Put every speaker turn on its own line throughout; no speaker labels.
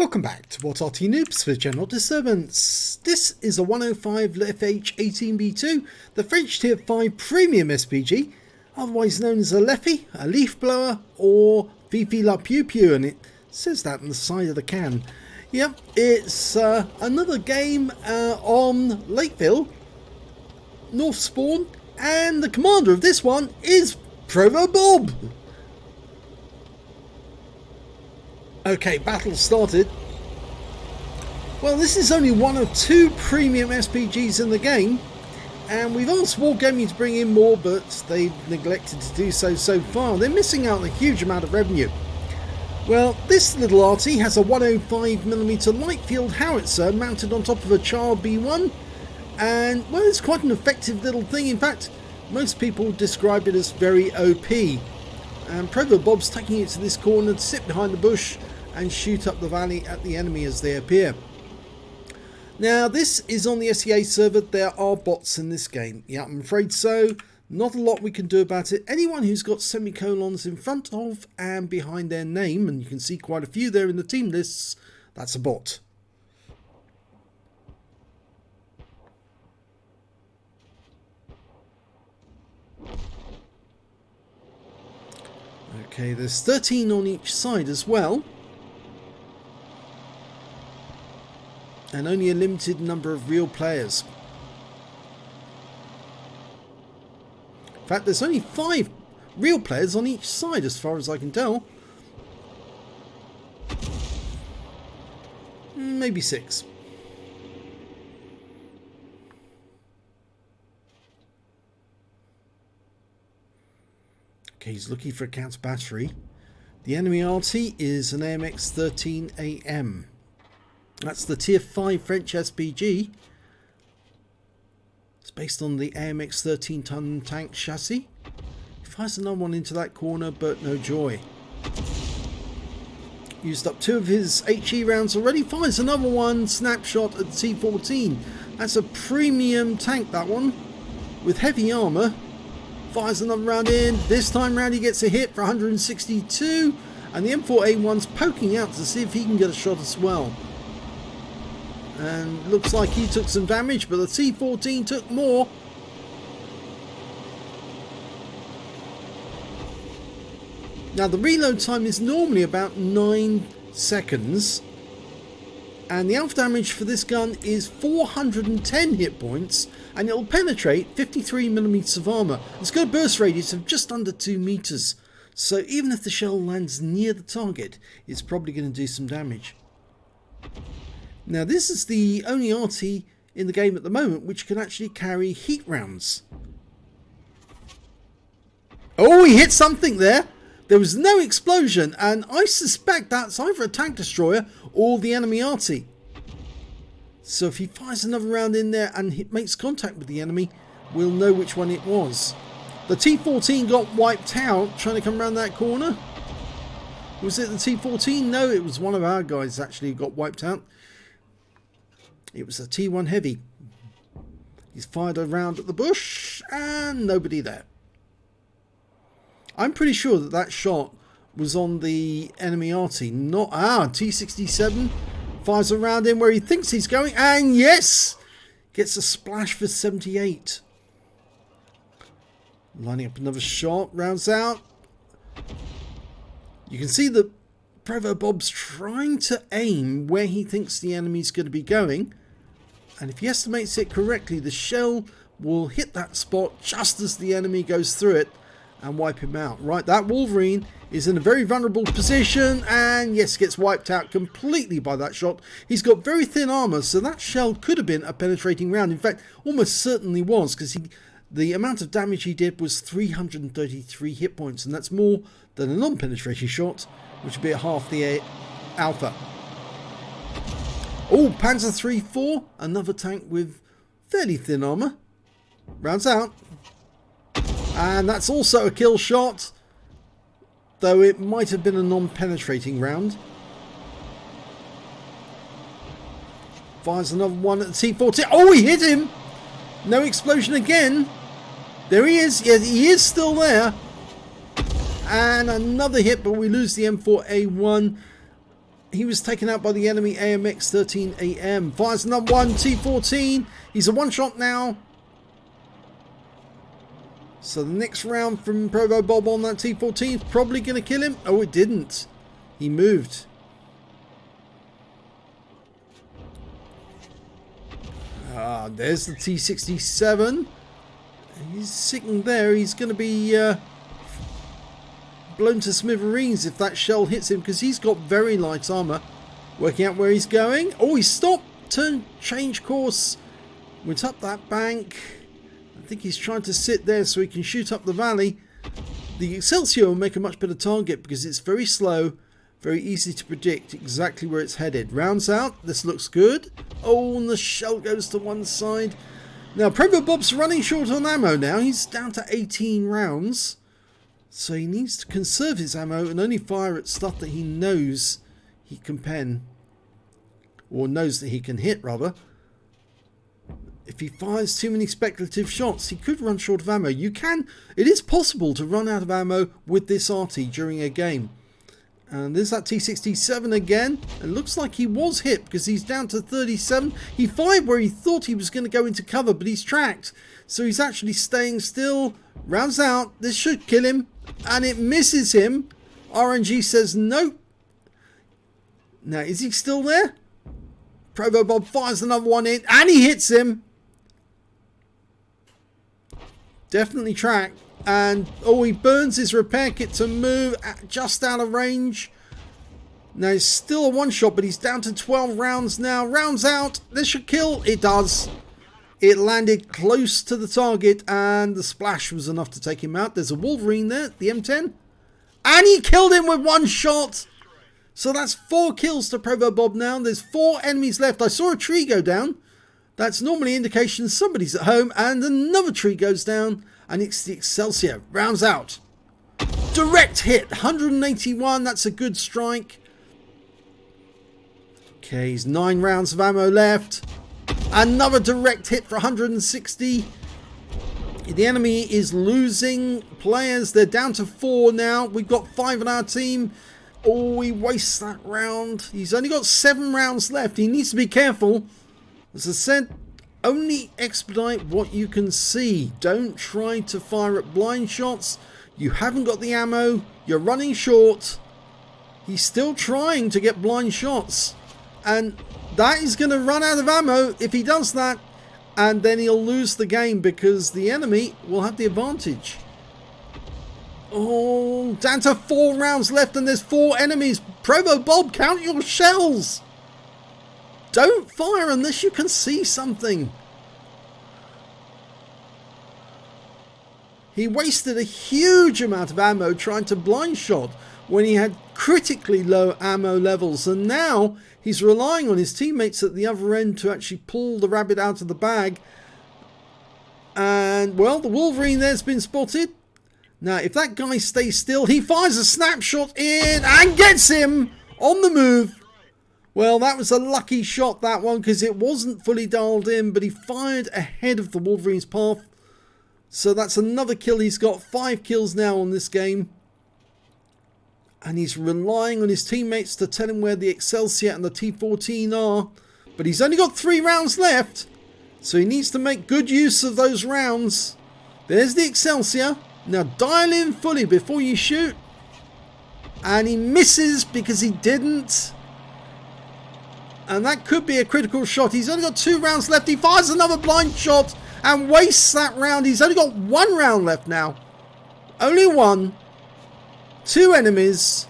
Welcome back to What Arty Noobs for General Disturbance. This is a 105 leFH18B2, the French Tier 5 Premium SPG, otherwise known as a leFH, a leaf blower, or Fifi la Pew Pew, and it says that on the side of the can. Yep, it's another game on Lakeville, North Spawn, and the commander of this one is ProvoBob. Okay, battle started. Well, this is only one of two premium SPGs in the game, and we've asked Wargaming to bring in more, but they've neglected to do so far. They're missing out on a huge amount of revenue. Well, this little Arty has a 105mm light field howitzer mounted on top of a Char B1, and well, it's quite an effective little thing. In fact, most people describe it as very OP. And ProvoBob's taking it to this corner to sit behind the bush and shoot up the valley at the enemy as they appear. Now, this is on the SEA server. There are bots in this game. Yeah, I'm afraid so. Not a lot we can do about it. Anyone who's got semicolons in front of and behind their name, and you can see quite a few there in the team lists, that's a bot. Okay, there's 13 on each side as well. And only a limited number of real players. In fact, there's only 5 real players on each side as far as I can tell. Maybe 6. Okay, he's looking for a counter battery. The enemy Arty is an AMX-13AM. That's the Tier 5 French SPG. It's based on the AMX 13-ton tank chassis. He fires another one into that corner, but no joy. Used up 2 of his HE rounds already. Fires another one, snapshot at the T14. That's a premium tank, that one, with heavy armour. Fires another round in. This time round he gets a hit for 162, and the M4A1's poking out to see if he can get a shot as well. And looks like he took some damage, but the T14 took more. Now, the reload time is normally about 9 seconds, and the alpha damage for this gun is 410 hit points, and it'll penetrate 53mm of armour. It's got a burst radius of just under 2 meters, so even if the shell lands near the target, it's probably going to do some damage. Now, this is the only Arty in the game at the moment which can actually carry heat rounds. Oh, he hit something there. There was no explosion, and I suspect that's either a tank destroyer or the enemy Arty. So if he fires another round in there and makes contact with the enemy, we'll know which one it was. The T14 got wiped out trying to come around that corner. Was it the T14? No, it was one of our guys actually who got wiped out. It was a T1 Heavy. He's fired a round at the bush and nobody there. I'm pretty sure that that shot was on the enemy Arty, not T67. Fires a round in where he thinks he's going, and yes! Gets a splash for 78. Lining up another shot, rounds out. You can see that ProvoBob's trying to aim where he thinks the enemy's going to be going, and if he estimates it correctly, the shell will hit that spot just as the enemy goes through it and wipe him out. Right, that Wolverine is in a very vulnerable position, and yes, gets wiped out completely by that shot. He's got very thin armor, so that shell could have been a penetrating round. In fact, almost certainly was, because the amount of damage he did was 333 hit points, and that's more than a non-penetrating shot, which would be at half the alpha. Oh, Panzer III-4, another tank with fairly thin armour. Rounds out. And that's also a kill shot, though it might have been a non-penetrating round. Fires another one at the T-14. Oh, he hit him! No explosion again. There he is. Yeah, he is still there. And another hit, but we lose the M4A1. he was taken out by the enemy AMX-13AM. Fires another one, T14. He's a one-shot now. So the next round from ProvoBob on that T14 is probably going to kill him. Oh, it didn't. He moved. There's the T67. He's sitting there. He's going to be blown to smithereens if that shell hits him, because he's got very light armor. Working out where he's going. Oh, he stopped. Turn, change course. Went up that bank. I think he's trying to sit there so he can shoot up the valley. The Excelsior will make a much better target because it's very slow. Very easy to predict exactly where it's headed. Rounds out. This looks good. Oh, and the shell goes to one side. Now, ProvoBob's running short on ammo now. He's down to 18 rounds. So he needs to conserve his ammo and only fire at stuff that he knows he can pen. Or knows that he can hit, rather. If he fires too many speculative shots, he could run short of ammo. It is possible to run out of ammo with this Arty during a game. And there's that T67 again. It looks like he was hit because he's down to 37. He fired where he thought he was going to go into cover, but he's tracked. So he's actually staying still. Rounds out. This should kill him. And it misses him. RNG says nope. Now, is he still there? ProvoBob fires another one in. And he hits him. Definitely tracked. And, oh, he burns his repair kit to move just out of range. Now, he's still a one-shot, but he's down to 12 rounds now. Rounds out. This should kill. It does. It landed close to the target, and the splash was enough to take him out. There's a Wolverine there, the M10. And he killed him with one shot. So that's 4 kills to ProvoBob now. There's 4 enemies left. I saw a tree go down. That's normally indication somebody's at home. And another tree goes down. And it's the Excelsior. Rounds out. Direct hit. 181. That's a good strike. Okay, he's 9 rounds of ammo left. Another direct hit for 160. The enemy is losing players. They're down to 4 now. We've got 5 on our team. Oh, he wastes that round. He's only got 7 rounds left. He needs to be careful. As I said, only expedite what you can see. Don't try to fire at blind shots. You haven't got the ammo. You're running short. He's still trying to get blind shots. And that is going to run out of ammo if he does that. And then he'll lose the game because the enemy will have the advantage. Oh, down to 4 rounds left and there's 4 enemies. ProvoBob, count your shells. Don't fire unless you can see something. He wasted a huge amount of ammo trying to blind shot when he had critically low ammo levels. And now he's relying on his teammates at the other end to actually pull the rabbit out of the bag. And, well, the Wolverine there's been spotted. Now, if that guy stays still, he fires a snapshot in and gets him on the move. Well, that was a lucky shot, that one, because it wasn't fully dialed in, but he fired ahead of the Wolverine's path. So that's another kill. He's got 5 kills now on this game. And he's relying on his teammates to tell him where the Excelsior and the T14 are. But he's only got 3 rounds left. So he needs to make good use of those rounds. There's the Excelsior. Now dial in fully before you shoot. And he misses because he didn't. And that could be a critical shot. He's only got 2 rounds left. He fires another blind shot and wastes that round. He's only got 1 round left now. Only 1. 2 enemies.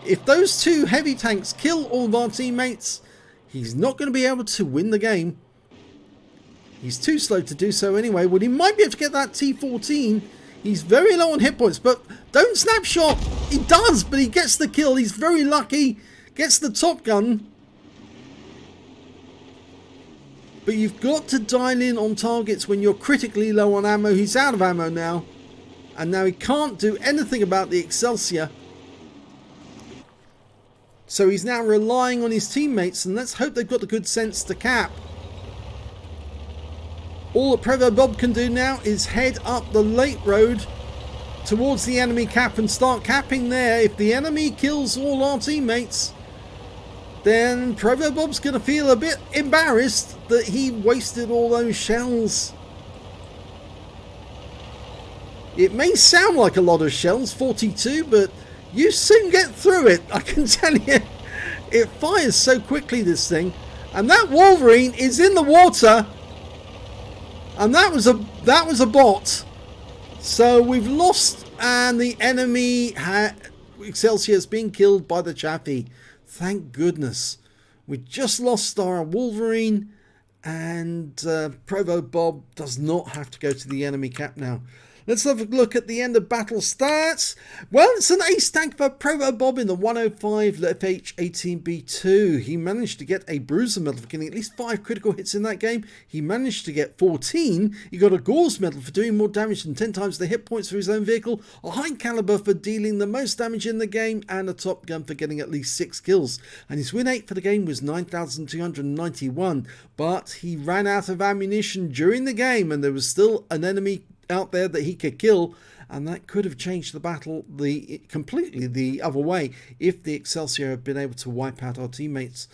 If those 2 heavy tanks kill all of our teammates, he's not going to be able to win the game. He's too slow to do so anyway. Well, he might be able to get that T14. He's very low on hit points, but don't snapshot. He does, but he gets the kill. He's very lucky. Gets the top gun. But you've got to dial in on targets when you're critically low on ammo. He's out of ammo now. And now he can't do anything about the Excelsior. So he's now relying on his teammates. And let's hope they've got the good sense to cap. All that ProvoBob can do now is head up the late road towards the enemy cap and start capping there. If the enemy kills all our teammates, then ProvoBob's going to feel a bit embarrassed that he wasted all those shells. It may sound like a lot of shells, 42, but you soon get through it. I can tell you, it fires so quickly, this thing. And that Wolverine is in the water, and that was a bot. So we've lost, and the enemy Excelsior has been killed by the Chaffee. Thank goodness. We just lost our Wolverine, and ProvoBob does not have to go to the enemy cap now. Let's have a look at the end of battle stats. Well, it's an ace tank for ProvoBob in the 105 leFH18B2. He managed to get a bruiser medal for getting at least 5 critical hits in that game. He managed to get 14. He got a Gore's medal for doing more damage than 10 times the hit points for his own vehicle, a high caliber for dealing the most damage in the game, and a top gun for getting at least 6 kills. And his win rate for the game was 9,291, but he ran out of ammunition during the game, and there was still an enemy out there that he could kill, and that could have changed the battle completely the other way if the Excelsior had been able to wipe out our teammates.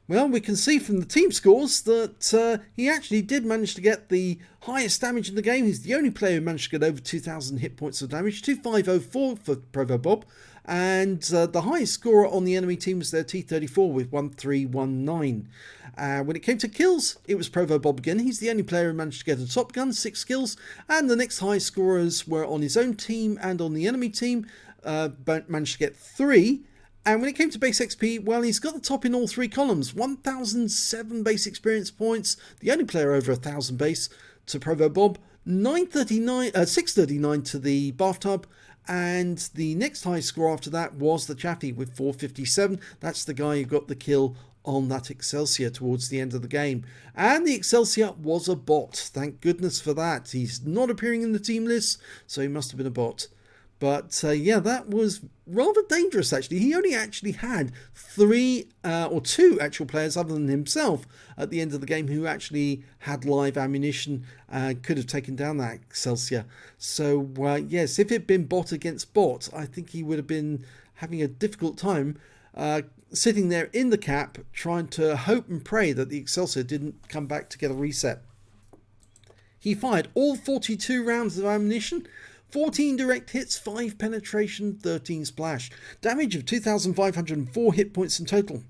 Well, we can see from the team scores that he actually did manage to get the highest damage in the game. He's the only player who managed to get over 2,000 hit points of damage, 2504 for ProvoBob, and the highest scorer on the enemy team was their T34 with 1319. When it came to kills, it was ProvoBob again. He's the only player who managed to get a top gun, 6 kills, and the next highest scorers were on his own team and on the enemy team, managed to get 3. And when it came to base XP, well, he's got the top in all 3 columns. 1,007 base experience points, the only player over 1,000 base, to ProvoBob. 639 to the bathtub, and the next highest score after that was the Chaffee with 457. That's the guy who got the kill on that Excelsior towards the end of the game. And the Excelsior was a bot. Thank goodness for that. He's not appearing in the team list, so he must have been a bot. But yeah, that was rather dangerous actually. He only actually had 3 or 2 actual players other than himself at the end of the game who actually had live ammunition and could have taken down that Excelsior. So yes, if it had been bot against bot, I think he would have been having a difficult time sitting there in the cap trying to hope and pray that the Excelsior didn't come back to get a reset. He fired all 42 rounds of ammunition, 14 direct hits, 5 penetration, 13 splash. Damage of 2,504 hit points in total.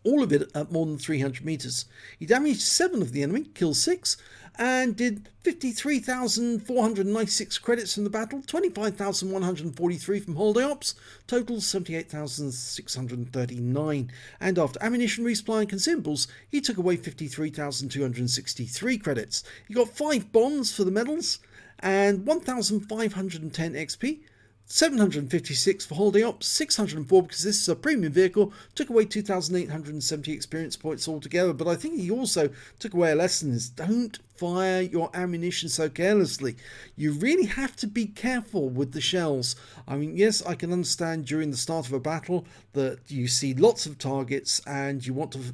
All of it at more than 300 meters. He damaged 7 of the enemy, killed 6, and did 53,496 credits from the battle, 25,143 from holiday ops, total 78,639. And after ammunition resupply and consumables, he took away 53,263 credits. He got 5 bonds for the medals, and 1,510 XP, 756 for holiday ops, 604 because this is a premium vehicle, took away 2,870 experience points altogether. But I think he also took away a lesson is don't fire your ammunition so carelessly. You really have to be careful with the shells. I mean, yes, I can understand during the start of a battle that you see lots of targets and you want to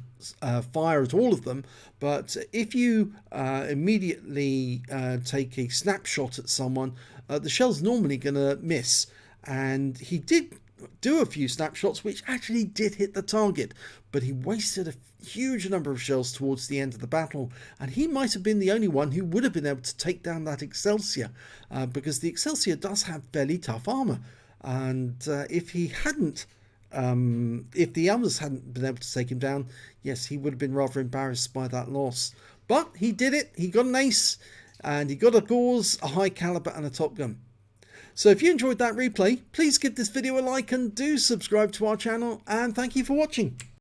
fire at all of them, but if you immediately take a snapshot at someone, the shell's normally going to miss. And he did do a few snapshots which actually did hit the target, but he wasted a huge number of shells towards the end of the battle, and he might have been the only one who would have been able to take down that Excelsior, because the Excelsior does have fairly tough armor, and if he hadn't if the others hadn't been able to take him down, yes, he would have been rather embarrassed by that loss. But he did it. He got an ace, and he got a Gore's, a high caliber, and a top gun. So if you enjoyed that replay, please give this video a like and do subscribe to our channel, and thank you for watching.